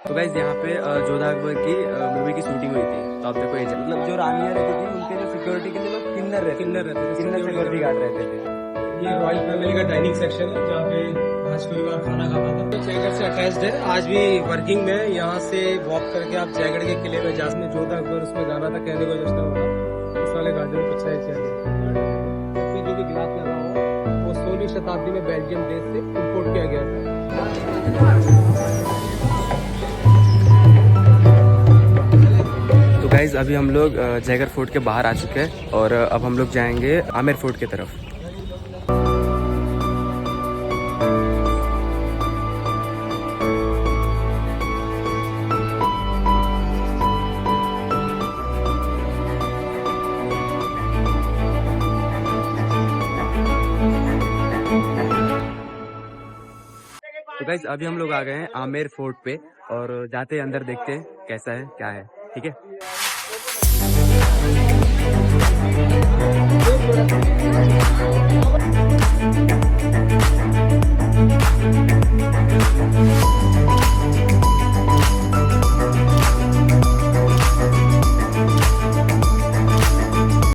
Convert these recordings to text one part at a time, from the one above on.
तो गाइस यहाँ पे जोधा अकबर की मूवी की शूटिंग हुई थी। तो आप देखो ये मतलब जो रानियां रहती थी उनके जो सिक्योरिटी के लिए लोग किन्नर रहते थे, सिक्योरिटी गार्ड रहते थे। ये रॉयल फैमिली का डाइनिंग सेक्शन है जहाँ पे राजपरिवार खाना खाता था। जयगढ़ से अटैच्ड है, आज भी वर्किंग में। यहाँ से वॉक करके आप जयगढ़ के किले में जा सकते हैं। जोधा अकबर उसमें गाना था, कहने को जश्न होगा। इस वाले गार्डन को अच्छा है जो भी गिलास लगा हुआ वो 16वीं शताब्दी में बेल्जियम देश से इम्पोर्ट किया गया था। तो गाइज अभी हम लोग जयगढ़ फोर्ट के बाहर आ चुके हैं और अब हम लोग जाएंगे आमेर फोर्ट की तरफ। तो गाइज अभी हम लोग आ गए हैं आमेर फोर्ट पे और जाते हैं अंदर, देखते हैं कैसा है क्या है। ठीक है।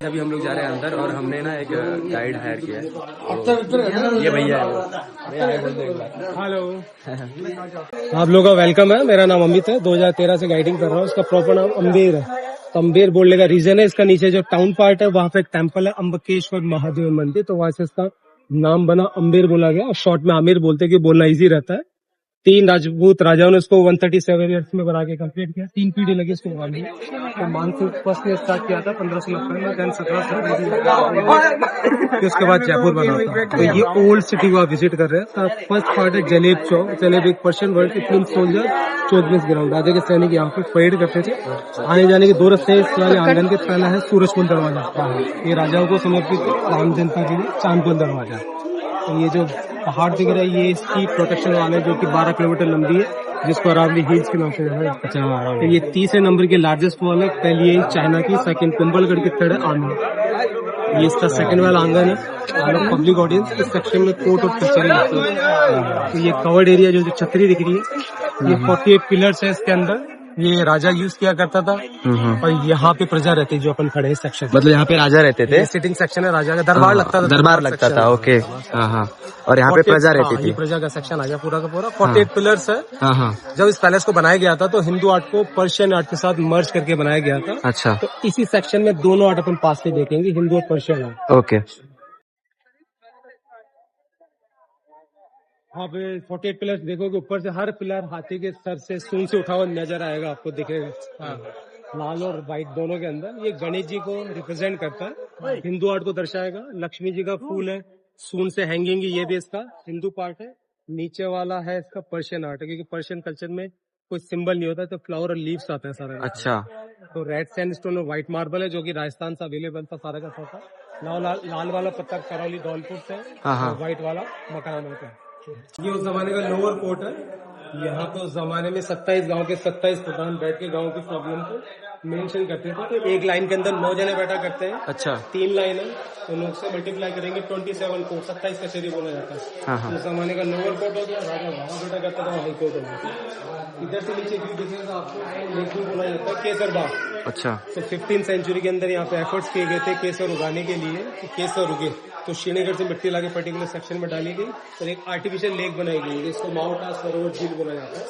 अभी हम लोग जा रहे हैं अंदर और हमने ना एक गाइड हायर किया है। तो ये भैया है वो। हेलो आप लोगों का वेलकम है। मेरा नाम अमित है, 2013 से गाइडिंग कर रहा हूँ। इसका प्रॉपर नाम अम्बेर है। तो अम्बेर बोलने का रीजन है, इसका नीचे जो टाउन पार्ट है वहाँ पे एक टेम्पल है, अम्बकेश्वर महादेव मंदिर, तो वहाँ से इसका नाम बना, अम्बेर बोला गया। और शॉर्ट में आमिर बोलते हैं कि बोलना इजी रहता है। 3 राजपूत राजाओं ने इसको 137 ईयर्स में बना के कंप्लीट किया। 3 पीढ़ी लगी इसको बनाने में। तो मानसून फर्स्ट ने स्टार्ट किया था 1590 में, देन 1700 उसके बाद जयपुर बना था। तो ये ओल्ड सिटी को आप विजिट कर रहे हैं। तो फर्स्ट पार्ट है जलेब चौक। जलेब एक पर्शियन वर्ड के 3 सोल्जर 24 ग्राउंड, राजा के सैनिक यहाँ पे परेड करते थे। आने जाने के 2 रास्ते हैं। इस वाले आंगन के पहला है सूरजकुंड दरवाजा, ये राजाओं को समर्पित आम जनता के लिए चांदकुंड दरवाजा। तो ये जो पहाड़ दिख रहा है ये इसकी प्रोटेक्शन वाले जो कि 12 किलोमीटर लंबी है, जिसको अरावली हिल्स के नाम से जाना है। तो ये 30 नंबर के लार्जेस्ट वॉल है। पहली है चाइना की, सेकंड कुंभलगढ़ की, थर्ड है आमेर। ये इसका सेकंड वाला आंगन है। पब्लिक ऑडियंस इस सेक्शन में कोर्ट ऑफ कचहरी लगती है। तो ये कवर्ड एरिया जो छतरी दिख रही है, ये 48 पिलर्स है इसके अंदर। ये राजा यूज किया करता था। और यहाँ पे प्रजा रहती है जो अपन खड़े हैं सेक्शन, मतलब यहाँ पे राजा रहते थे। सिटिंग सेक्शन है, राजा का दरबार लगता था। दरबार लगता था, ओके। हाँ हाँ। और यहाँ पे प्रजा रहती थी। प्रजा का सेक्शन आ गया पूरा का पूरा। 48 पिलर्स है। हाँ हाँ। जब इस पैलेस को बनाया गया था तो हिंदू आर्ट को पर्शियन आर्ट के साथ मर्ज करके बनाया गया था। अच्छा। तो इसी सेक्शन में दोनों आर्ट अपन पास से देखेंगे, हिंदू और पर्शियन आर्ट। ओके। आप 48 पिलर्स देखोगे, ऊपर से हर पिलर हाथी के सर से सूंड से उठा हुआ नजर आएगा, आपको दिखेगा। लाल और व्हाइट दोनों के अंदर। ये गणेश जी को रिप्रेजेंट करता है, हिंदू आर्ट को दर्शाएगा। लक्ष्मी जी का फूल है, सूंड से हैंगिंग, ये भी इसका हिंदू पार्ट है। नीचे वाला है इसका पर्शियन आर्ट है, क्योंकि पर्शियन कल्चर में कोई सिंबल नहीं होता, तो फ्लावर और लीव्स आते हैं सारा। अच्छा। तो रेड सैंडस्टोन और व्हाइट मार्बल है, जो कि राजस्थान से अवेलेबल था सारा का सारा। लाल वाला पत्थर करौली धौलपुर से, और व्हाइट वाला मकान होता है। ये उस जमाने का लोअर कोर्ट है। यहाँ पे उस जमाने में 27 गांव के 27 प्रधान बैठ के गांव की प्रॉब्लम को मेंशन करते थे। तो एक लाइन के अंदर 9 जने बैठा करते हैं। अच्छा। 3 लाइन है, तो लोग से मल्टीप्लाई करेंगे 27 को 27 कचहरी बोला जाता है। उस जमाने का लोअर कोर्ट हो गया, राजा वहाँ बैठा करता था, हाई कोर्ट हो गया। इधर से नीचे व्यू दिखेगा आपको, लेकिन बोला जाता है केसर बाग। अच्छा। तो 15 सेंचुरी के अंदर यहाँ पे एफर्ट्स किए गए थे केसर उगाने के लिए, तो केसर उगे। तो श्रीनगर से मिट्टी लाके पर्टिकुलर सेक्शन में डाली गई और एक आर्टिफिशियल लेक बनाई गई, जिसको माउंट आस सरोवर झील बोला जाता है।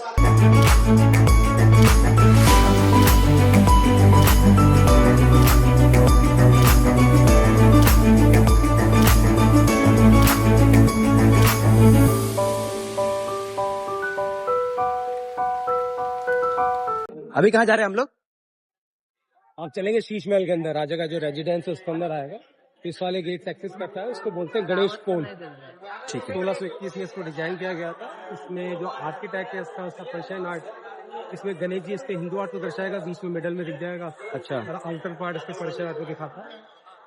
अभी कहाँ जा रहे हैं हम लोग? आप चलेंगे शीश महल के अंदर, राजा का जो रेजिडेंस है उसके अंदर आएगा। इस वाले गेट से एक्सेस करता है, उसको बोलते हैं गणेश पोल। ठीक है। 1621 में इसको डिजाइन किया गया था। इसमें जो आर्किटेक्ट है उसका पर्शियन आर्ट, इसमें गणेश जी इसके हिंदू आर्ट को दर्शाएगा, बीच में मिडल में दिख जाएगा। अच्छा। और आउटर पार्ट इसके पर्शियन आर्ट को दिखाता है।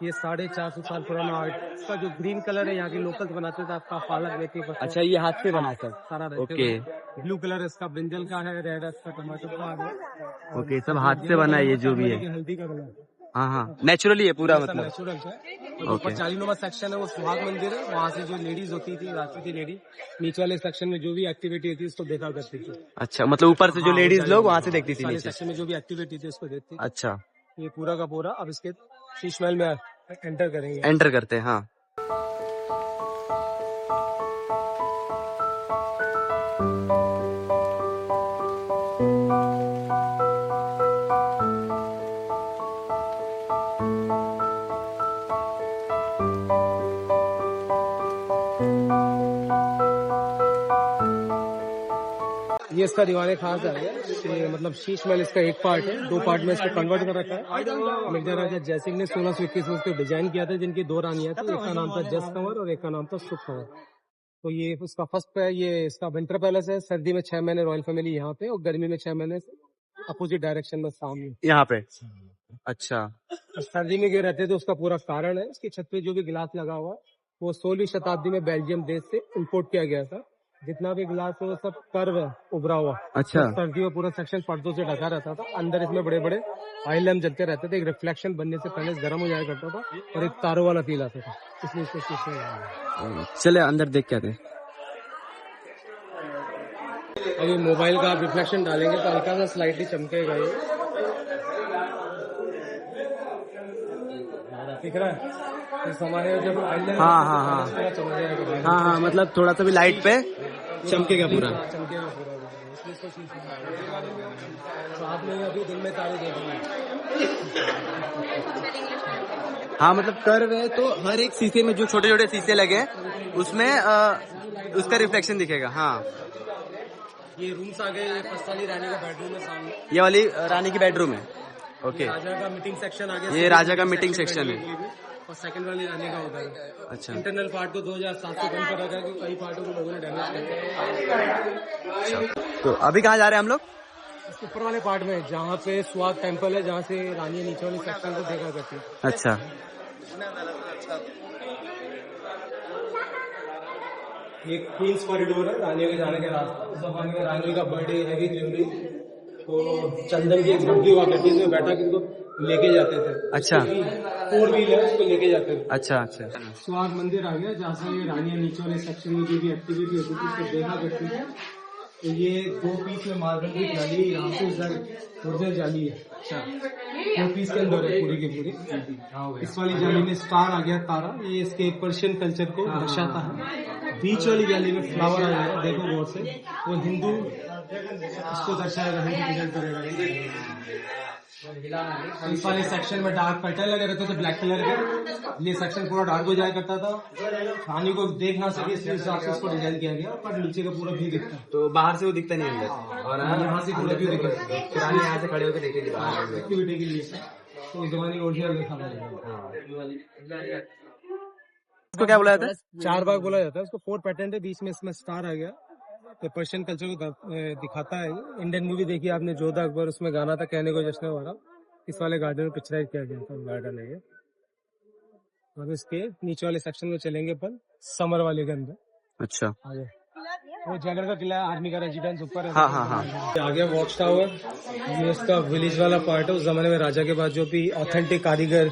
ये 450 साल पुराना आर्ट। इसका जो ग्रीन कलर है यहाँ के लोकल्स बनाते थे, आपका पालक मेथी। अच्छा, ये हाथ से बना सर? सारा ओके। ब्लू कलर इसका ब्रिंजल का है, रेड इसका टमाटर का है। ओके, सब हाथ से बना है ये जो भी है। हल्दी का कलर हाँ हाँ, नेचुरली है पूरा मतलब। नेचुरल है। और ऊपर चालीनुमा सेक्शन है, वो सुहाग मंदिर है। वहाँ से जो लेडीज होती थी, राती थी लेडी, नीचे वाले सेक्शन में जो भी एक्टिविटी होती है उसको देखा करती थी। अच्छा, मतलब ऊपर से जो लेडीज लोग वहाँ से देखती थी वाले नीचे। सेक्शन में जो भी एक्टिविटी थी उसको देखती थी। अच्छा, ये पूरा का पूरा अब इसके शीश महल में एंटर करेंगे। एंटर करते हैं, हाँ। ये इसका दीवाने खास है, ये मतलब शीश महल इसका एक पार्ट है, 2 पार्ट में इसको कन्वर्ट कर रखा है। मिर्जा राजा जयसिंह ने 1621 में उसको डिजाइन किया था, जिनकी 2 रानियां थी, एक का नाम था जस कंवर और एक का नाम था सुख कंवर। तो ये उसका फर्स्ट पे ये इसका विंटर पैलेस है। सर्दी में 6 महीने रॉयल फैमिली यहाँ पे, और गर्मी में 6 महीने अपोजिट डायरेक्शन में सामने यहाँ पे। अच्छा, सर्दी में क्यों रहते थे उसका पूरा कारण है। इसकी छत पे जो भी गिलास लगा हुआ है वो 16वीं शताब्दी में बेल्जियम देश से इंपोर्ट किया गया था। जितना भी गिलास है वो सब कर्व है, उभरा हुआ। अच्छा। तो सर्दी में पूरा सेक्शन पर्दों से ढका रहता था। अंदर इसमें बड़े बड़े ऑयल लैम्प जलते रहते थे। एक रिफ्लेक्शन बनने से पहले गर्म हो जाया करता था और एक तारों वाला फील आता था, इसलिए इसको शीशे में। चले अंदर देख के आते हैं। अभी मोबाइल का आप रिफ्लेक्शन डालेंगे तो हल्का सा स्लाइटली चमकेगा ये, दिख रहा है। इस हमारे जब हाँ हाँ हाँ हाँ हाँ, मतलब थोड़ा सा भी लाइट पे चमकेगा पूरा। चमकेगा पूरा, इसलिए इसको शीशे तो आपने अभी दिन में तारे देखेंगे। हाँ, मतलब कर्व है तो हर एक शीशे में जो छोटे छोटे शीशे लगे हैं उसमें उसका रिफ्लेक्शन दिखेगा। हाँ, ये रूम्स आ गए। ये फर्स्ट वाली रानी का बेडरूम है सामने, ये वाली रानी की बेडरूम है। ओके, राजा का मीटिंग सेक्शन आ गया। ये राजा का मीटिंग सेक्शन है। और सेकंड वाली रानी का उधर है। अच्छा, इंटरनल पार्ट को 2007 से बंद कर रखा है क्योंकि कई पार्टों को लोगों ने डैमेज किया। तो अभी कहाँ जा रहे हैं हम लोग? इसके ऊपर वाले पार्ट में जहाँ पे सुहाग टेम्पल है, जहाँ से रानी नीचे वाले सेक्शन को देखा करती है। अच्छा, ये क्वींस कॉरिडोर है, रानी के जाने के रास्ता। उस जमाने में रानी का बर्थडे, हैवी ज्वेलरी, तो चंदन की एक घंटी हुआ करती है, बैठा के उनको लेके जाते थे। अच्छा, 4 व्हील है, उसको लेके जाते थे। अच्छा अच्छा। सुहाग मंदिर आ गया, जहाँ से रानियां नीचे वाले सेक्शन में जो भी एक्टिविटी होती थी उसको देखा करती थी। तो ये 2 पीस में मार्बल की जाली है, यहाँ से ओरिजिनल जाली है। अच्छा, 2 पीस के अंदर है पूरी की पूरी। इस वाली जाली में स्टार आ गया, तारा, ये इसके पर्शियन कल्चर को दर्शाता है। बीच वाली जाली में फ्लावर आ गया, देखो गौर से, वो हिंदू इसको दर्शाएगा, हिंदू प्रेजेंट करेगा। इस वाले सेक्शन में डार्क पैटर्न लगे रहते थे ब्लैक कलर के। ये सेक्शन पूरा डार्क हो जाया करता था, रानी को देख ना सके इसलिए हिसाब से इसको डिजाइन किया गया। पर नीचे का पूरा व्यू दिखता है, तो बाहर से वो दिखता नहीं अंदर, और यहाँ से पूरा व्यू दिखता है। रानी यहाँ से खड़े होकर देखेगी बाहर एक्टिविटी के लिए तो उस जमाने ओरिजिनल देखा उसको क्या बुलाया था? 4 बार बोला जाता है उसको। 4 पैटर्न है, बीच में इसमें स्टार आ गया। तो पर्शियन कल्चर को दिखाता है। इंडियन मूवी देखी आपने जोधा अकबर, उसमें गाना था कहने को जश्न वाला, इस वाले गार्डन में पिक्चराइज किया गया था। गार्डन है ये। अब इसके नीचे वाले सेक्शन में चलेंगे अपन, समर वाले के अंदर। अच्छा, आगे वो जगह का किला है, आर्मी का रेजिडेंस ऊपर है। हाँ हाँ हाँ। आ गया वॉच टावर, ये इसका विलेज वाला पार्ट है। उस जमाने में राजा के पास जो भी ऑथेंटिक कारीगर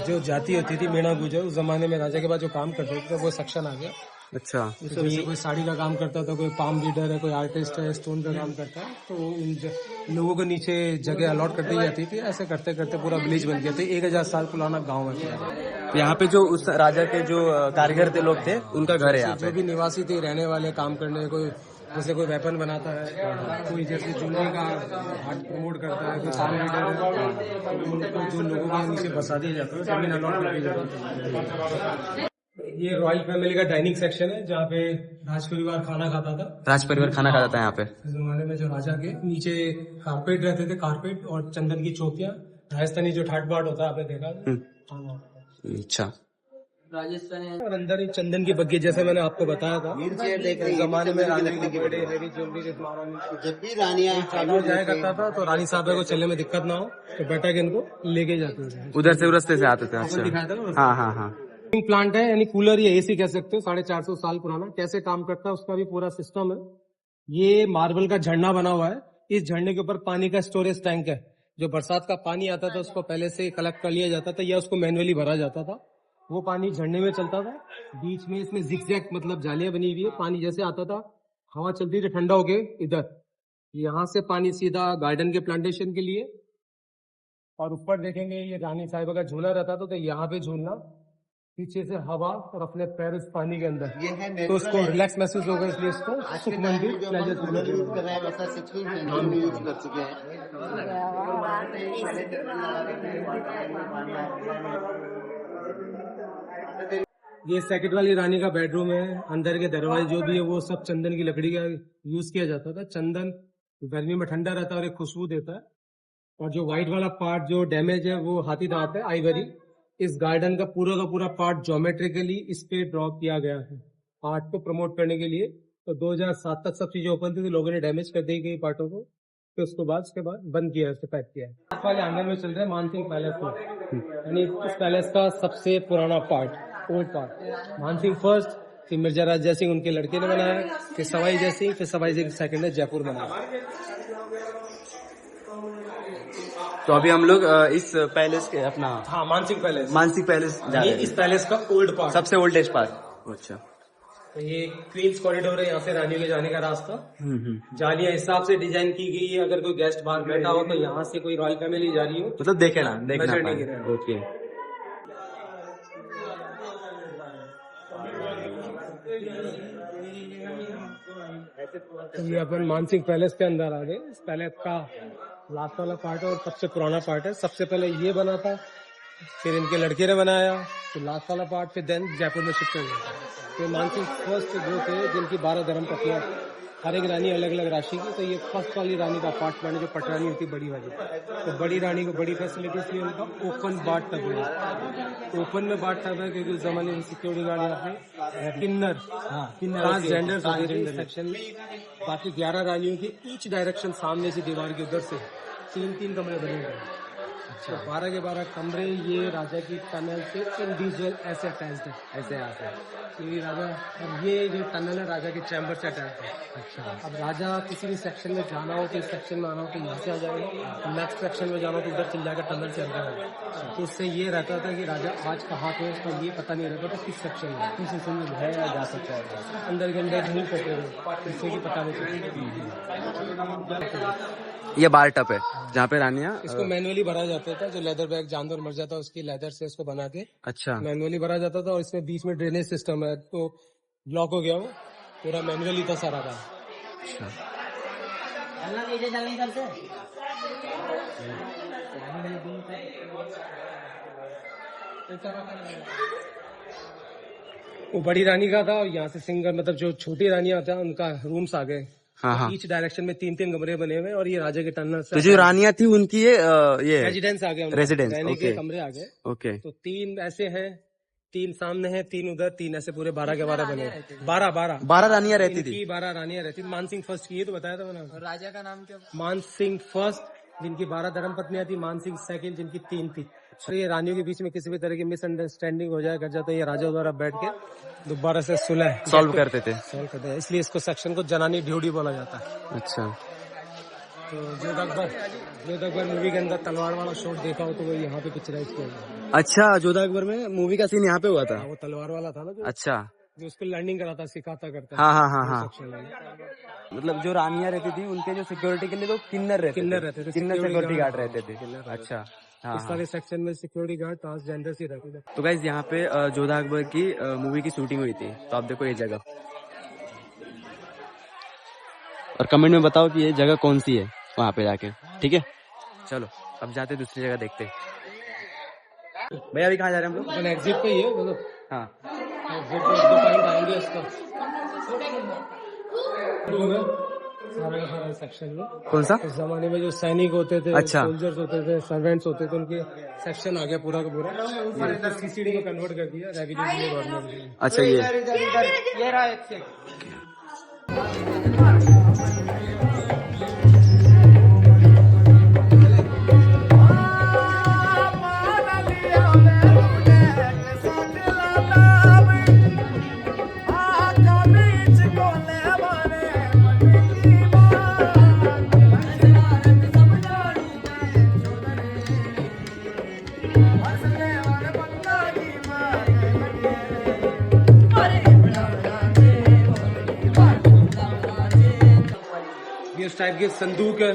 जो जाति होती थी, मेना गुजर, उस जमाने में राजा के पास जो काम करते थे वो सेक्शन आ गया। अच्छा, कोई साड़ी का काम करता था, कोई पाम लीडर है, कोई आर्टिस्ट है, स्टोन का काम करता है, तो उन लोगों को नीचे जगह अलॉट कर दी जाती थी। ऐसे करते करते पूरा विलेज बन गया था। 1000 साल पुराना गाँव है। यहाँ पे जो उस राजा के जो कारीगर थे, लोग थे, उनका घर है यहाँ पे। जो भी निवासी थे, रहने वाले, काम करने, कोई जैसे कोई वेपन बनाता है, कोई जैसे ज्वेलरी का आर्ट प्रमोट करता है, कोई पाम लीडर है, उनको जो लोगों के नीचे बसा दिया जाता है, जमीन अलॉट कर दी जाती है। ये रॉयल फैमिली का डाइनिंग सेक्शन है, जहाँ पे राज परिवार खाना खाता था। राज परिवार खाना खाता था यहाँ पे। इस जमाने में जो राजा के नीचे कारपेट रहते थे, कारपेट और चंदन की चौकियां, राजस्थानी जो ठाट बाट होता है आपने देखा। अच्छा, राजस्थानी। और अंदर ही चंदन की बग्गी, जैसे मैंने आपको बताया था, जमाने में रानी की बड़े हैवी ज्वेलरी, जब भी रानियां चालू हो जाया करता था तो रानी साहब को चलने में दिक्कत ना हो तो बैठा के इनको लेके जाते थे, उधर से रस्ते से आते थे। अच्छा, दिखाया था। हाँ हाँ हाँ। प्लांट है, यानी कूलर या एसी कह सकते हो, 450 साल पुराना। कैसे काम करता है उसका भी पूरा सिस्टम है। ये मार्बल का झरना बना हुआ है, इस झरने के ऊपर पानी का स्टोरेज टैंक है। जो बरसात का पानी आता था उसको पहले से कलेक्ट कर लिया जाता था या उसको मैनुअली भरा जाता था। वो पानी झरने में चलता था, बीच में इसमें जिगजैग मतलब जालियां बनी हुई है। पानी जैसे आता था, हवा चलती थी ठंडा होके इधर, यहाँ से पानी सीधा गार्डन के प्लांटेशन के लिए। और ऊपर देखेंगे ये रानी साहिबा का झूला रहता था, तो यहाँ पे झूलना, पीछे से हवा और अपने पैर उस पानी के अंदर, तो उसको रिलैक्स महसूस होगा, इसलिए इसको सुख मंदिर प्लेजर यूज कर चुके हैं। ये सेकंड वाली रानी का बेडरूम है। अंदर के दरवाजे जो भी है वो सब चंदन की लकड़ी का यूज किया जाता था। चंदन गर्मी में ठंडा रहता है और एक खुशबू देता है। और जो व्हाइट वाला पार्ट जो डैमेज है वो हाथी दांत है, आइवरी। इस गार्डन का पूरा पार्ट ज्योमेट्रिकली इस पे ड्रॉ किया गया है आर्ट को प्रमोट करने के लिए। तो 2007 तक सब चीजें ओपन थी, तो लोगों ने डैमेज कर दी गई पार्टों को, तो उसके बाद बंद किया, उसको पैक किया। इस वाले आंगन में चल रहे हैं मानसिंह पैलेस में, यानी इस पैलेस का सबसे पुराना part, old part. Mansingh first, फिर मिर्जा राज जय सिंह उनके लड़के ने बनाया, फिर सवाई जय सिंह, फिर सवाई जय सेकंड ने जयपुर बनाया। तो अभी हम लोग इस पैलेस के अपना मानसिंह पैलेस जा रहे हैं। इस पैलेस का ओल्ड पार्ट, सबसे ओल्डेस्ट पार्ट। अच्छा, तो ये क्वींस कॉरिडोर है, यहाँ से रानियों के जाने का रास्ता। जालियां हिसाब से डिजाइन की गई है, अगर कोई गेस्ट बाहर बैठा हो तो यहाँ से कोई रॉयल फैमिली जा रही हो मतलब देखना ओके। तो ये अपन मानसिंह पैलेस के अंदर आ गए। इस पैलेस का लास्ट वाला पार्ट है और सबसे पुराना पार्ट है। सबसे पहले ये बना था, फिर इनके लड़के ने बनाया, फिर लास्ट वाला पार्ट, फिर देन जयपुर में शिफ्ट हो गया। तो मानसिंह फर्स्ट जो थे जिनकी 12 धर्म पत्नियां, हर एक रानी अलग अलग राशि की, तो ये फर्स्ट वाली रानी का अपार्टमेंट है जो पटरानी होती बड़ी वाली। तो बड़ी रानी को बड़ी फैसिलिटी इसलिए उनका ओपन बाथ टब है। ओपन में बाथ टब है क्योंकि उस जमाने में सिक्योरिटी गार्ड यहाँ पे किन्नर ट्रांसजेंडर सेक्शन में, बाकी 11 रानियों की ईच डायरेक्शन सामने से दीवार के उधर से 3 कमरे बने हुए हैं। अच्छा, 12 के 12 कमरे ये राजा की टनल से इंडिविजुअल ऐसे अटैच्ड है, ऐसे आते हैं ये राजा। अब ये जो टनल है राजा के चैम्बर से अटैच है। अच्छा, अब राजा किसी भी सेक्शन में जाना हो तो इस सेक्शन में आना हो तो यहाँ से आ जाएगा, नेक्स्ट सेक्शन में जाना हो तो उधर चल जाएगा, टनल से अंदर आएगा। तो उससे ये रहता था कि राजा आज कहाँ पे उसका ये पता नहीं रहता था किस सेक्शन में, किस सेक्शन में है या जा सकता है, अंदर के अंदर नहीं करते हुए, इससे की पता नहीं चलता। ये बार टप है जहाँ पे रानियां, इसको मैनुअली भरा जाता था। जो लेदर बैग जानवर मर जाता है उसकी लेदर से इसको बना के अच्छा मैनुअली भरा जाता था। और इसमें बीच में ड्रेनेज सिस्टम है, तो ब्लॉक हो गया वो, पूरा मैनुअली था सारा काम। वो बड़ी रानी का था, और यहाँ से सिंगर मतलब जो छोटी रानियां था उनका रूम्स आ गए। हाँ। ईच डायरेक्शन में 3 कमरे बने हुए, और ये राजा के टनल से तो जो रानियां थी उनकी ये रेजिडेंस आ गए, रेजिडेंस रहने के कमरे आ गए। ओके, तो 3 ऐसे हैं, 3 सामने हैं, 3 उधर, 3 ऐसे पूरे 12 के 12 बने। 12 रानियां रहती थी। 12 रानियां रहती थी। मानसिंह फर्स्ट की, ये तो बताया था मैंने। राजा का नाम क्या? मानसिंह फर्स्ट जिनकी 12 धर्म पत्नियां थी, मानसिंह सेकंड जिनकी 3 थी। तो ये रानियों के बीच में किसी भी तरह की मिसअंडरस्टैंडिंग हो जाए कर जाता है, ये राजा द्वारा बैठ के दोबारा से सुलह सॉल्व करते थे। इसलिए इसको सेक्शन को जनानी ड्यूटी बोला जाता है। अच्छा, तो जोध अकबर मूवी के अंदर तलवार वाला शॉट देखा हो तो वो यहाँ पे पिक्चराइज किया गया। अच्छा, जोधा अकबर में मूवी का सीन यहाँ पे हुआ था। वो तलवार वाला था ना जो, अच्छा, जो उसको लर्निंग कराता, सिखाता करता। हाँ। सेक्शन में मतलब जो रानियां रहती थी उनके जो सिक्योरिटी के लिए तो किन्नर रहते थे, सिक्योरिटी गार्ड रहते थे। अच्छा, इस सारे सेक्शन में सिक्योरिटी गार्ड ट्रांसजेंडर से रहते थे। तो गाइस यहाँ पे जोधा अकबर की मूवी की शूटिंग हुई थी, तो आप देखो ये जगह, और कमेंट में बताओ कि ये जगह कौन सी है वहाँ पे जाके। ठीक है, चलो अब जाते दूसरी जगह देखते हैं। भैया अभी कहाँ जा रहे हैं हम लोग? एग्जिट पे ही है मतलब। हाँ, एग्जिट पे 2 पॉइंट आएंगे इसका सारा सेक्शन में। कौन सा? उस जमाने में जो सैनिक होते थे, अच्छा, सोल्जर्स होते थे, सर्वेंट्स होते थे, उनके सेक्शन आ गया पूरा का पूरा। सीसीडी में कन्वर्ट कर दिया रेवेन्यू गवर्नमेंट ने। अच्छा, ये रहा एक टाइप के संदूक है,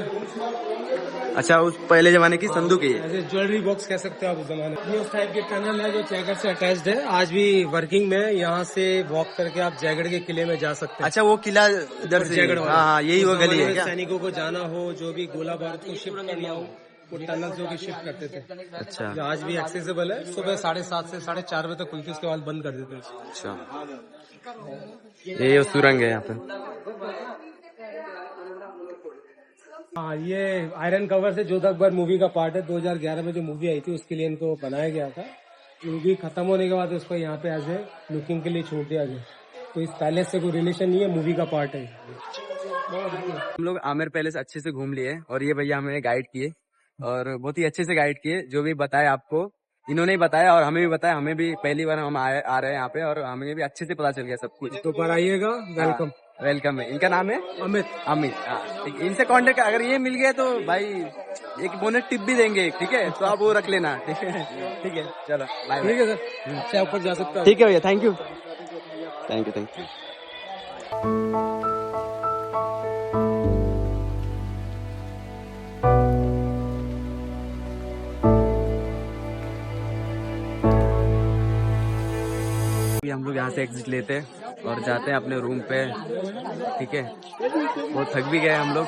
अच्छा उस पहले जमाने की संदूक है ये। ऐसे ज्वेलरी बॉक्स कह सकते हो आप उस जमाने। ये उस टाइप के टनल है जो जयगढ़ से अटैच्ड है, आज भी वर्किंग में। यहाँ से वॉक करके आप जयगढ़ के किले में जा सकते हैं। अच्छा वो किला इधर से, जयगढ़ वाला। हाँ यही वो गली है क्या? सैनिकों को जाना हो, जो भी गोला बारूद को शिफ्ट करना हो, वो टनल से होकर शिफ्ट करते थे। अच्छा जो आज भी एक्सेसिबल है। सुबह 7:30 से 4:30 बजे तक खुलती है, उसके बाद बंद कर देते हैं। अच्छा, ये सुरंग है यहाँ पे। हाँ, ये आयरन कवर से जोधा अकबर मूवी का पार्ट है। 2011 में जो मूवी आई थी उसके लिए इनको बनाया गया था। मूवी खत्म होने के बाद उसको यहाँ पे एज ए लुकिंग के लिए छोड़ दिया गया। तो इस पैलेस से कोई रिलेशन नहीं है, मूवी का पार्ट है। हम लोग आमेर पैलेस अच्छे से घूम लिए और ये भैया हमें गाइड किए और बहुत ही अच्छे से गाइड किए। जो भी बताया आपको इन्होंने ही बताया और हमें भी बताया। हमें भी पहली बार हम आ रहे हैं यहाँ पे और हमें भी अच्छे से पता चल गया सब कुछ। तो पर आइएगा, वेलकम। वेलकम है। इनका नाम है अमित। अमित, हाँ ठीक है। इनसे कांटेक्ट अगर ये मिल गया तो भाई एक बोनस टिप भी देंगे, ठीक है? तो आप वो रख लेना, ठीक है? ठीक है, चलो बाय। ठीक है सर, अच्छा ऊपर जा सकता है। ठीक है भैया, thank you thank you thank you. हम लोग यहाँ से एग्जिट लेते हैं और जाते हैं अपने रूम पे, ठीक है? बहुत थक भी गए हम लोग।